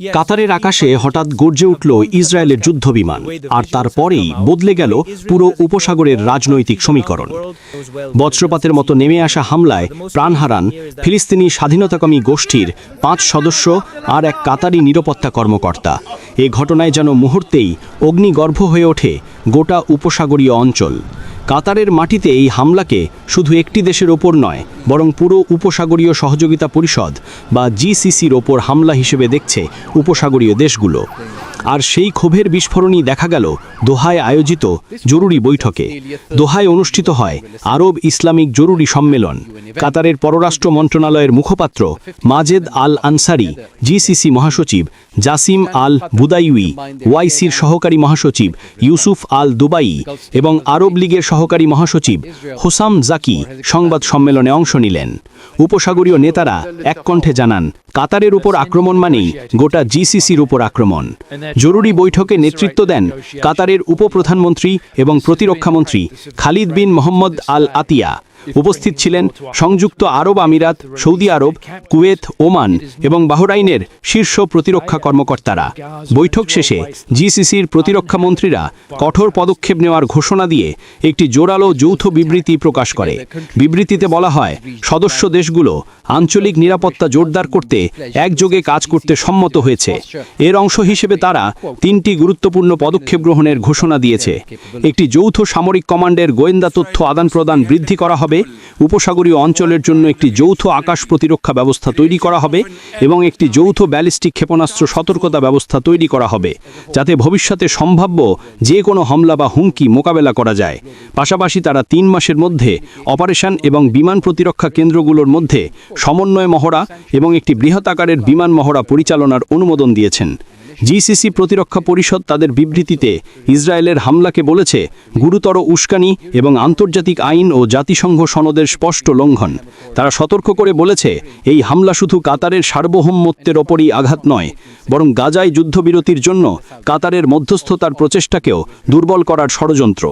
কাতারের আকাশে হঠাৎ গর্জে উঠল ইসরায়েলের যুদ্ধবিমান, আর তারপরেই বদলে গেল পুরো উপসাগরের রাজনৈতিক সমীকরণ। বজ্রপাতের মতো নেমে আসা হামলায় প্রাণ হারান ফিলিস্তিনি স্বাধীনতাকামী গোষ্ঠীর 5 সদস্য আর এক কাতারি নিরাপত্তা কর্মকর্তা। এ ঘটনায় যেন মুহূর্তেই অগ্নিগর্ভ হয়ে ওঠে গোটা উপসাগরীয় অঞ্চল। কাতারের মাটিতে এই হামলাকে শুধু একটি দেশের ওপর নয়, বরং পুরো উপসাগরীয় সহযোগিতা পরিষদ বা জিসিসির ওপর হামলা হিসেবে দেখছে উপসাগরীয় দেশগুলো। আর সেই ক্ষোভের বিস্ফোরণই দেখা গেল দোহায় আয়োজিত জরুরি বৈঠকে। দোহায় অনুষ্ঠিত হয় আরব ইসলামিক জরুরি সম্মেলন। কাতারের পররাষ্ট্র মন্ত্রণালয়ের মুখপাত্র মাজেদ আল আনসারি, জিসিসি মহাসচিব জাসিম আল বুদাইউই, ওয়াইসির সহকারী মহাসচিব ইউসুফ আল দুবাই এবং আরব লীগের সহকারী মহাসচিব হোসাম জাকি সংবাদ সম্মেলনে অংশ নিলেন। উপসাগরীয় নেতারা এক কণ্ঠে জানান, কাতারের উপর আক্রমণ মানেই গোটা জিসিসির উপর আক্রমণ। জরুরি বৈঠকে নেতৃত্ব দেন কাতারের উপপ্রধানমন্ত্রী এবং প্রতিরক্ষামন্ত্রী খালিদ বিন মোহাম্মদ আল আতিয়া। উপস্থিত ছিলেন সংযুক্ত আরব আমিরাত, সৌদি আরব, কুয়েত, ওমান এবং বাহরাইনের শীর্ষ প্রতিরক্ষা কর্মকর্তারা। বৈঠক শেষে জিসিসির প্রতিরক্ষা মন্ত্রীরা কঠোর পদক্ষেপ নেওয়ার ঘোষণা দিয়ে একটি জোরালো যৌথ বিবৃতি প্রকাশ করে। বিবৃতিতে বলা হয়, সদস্য দেশগুলো আঞ্চলিক নিরাপত্তা জোরদার করতে একযোগে কাজ করতে সম্মত হয়েছে। এর অংশ হিসেবে তারা 3টি গুরুত্বপূর্ণ পদক্ষেপ গ্রহণের ঘোষণা দিয়েছে। একটি যৌথ সামরিক কমান্ডের গোয়েন্দা তথ্য আদান প্রদান বৃদ্ধি করা হবে, উপসাগরীয় অঞ্চলের জন্য একটি যৌথ আকাশ প্রতিরক্ষা ব্যবস্থা তৈরি করা হবে এবং একটি যৌথ ব্যালিস্টিক ক্ষেপণাস্ত্র সতর্কতা ব্যবস্থা তৈরি করা হবে, যাতে ভবিষ্যতে সম্ভাব্য যে কোনো হামলা বা হুমকি মোকাবেলা করা যায়। পাশাপাশি তারা 3 মাসের মধ্যে অপারেশন এবং বিমান প্রতিরক্ষা কেন্দ্রগুলোর মধ্যে সমন্বয় মহড়া এবং একটি বৃহৎ আকারের বিমান মহড়া পরিচালনার অনুমোদন দিয়েছেন। জিসিসি প্রতিরক্ষা পরিষদ তাদের বিবৃতিতে ইসরায়েলের হামলাকে বলেছে গুরুতর উস্কানি এবং আন্তর্জাতিক আইন ও জাতিসংঘ সনদের স্পষ্ট লঙ্ঘন। তারা সতর্ক করে বলেছে, এই হামলা শুধু কাতারের সার্বভৌমত্বের ওপরই আঘাত নয়, বরং গাজায় যুদ্ধবিরতির জন্য কাতারের মধ্যস্থতার প্রচেষ্টাকেও দুর্বল করার ষড়যন্ত্র।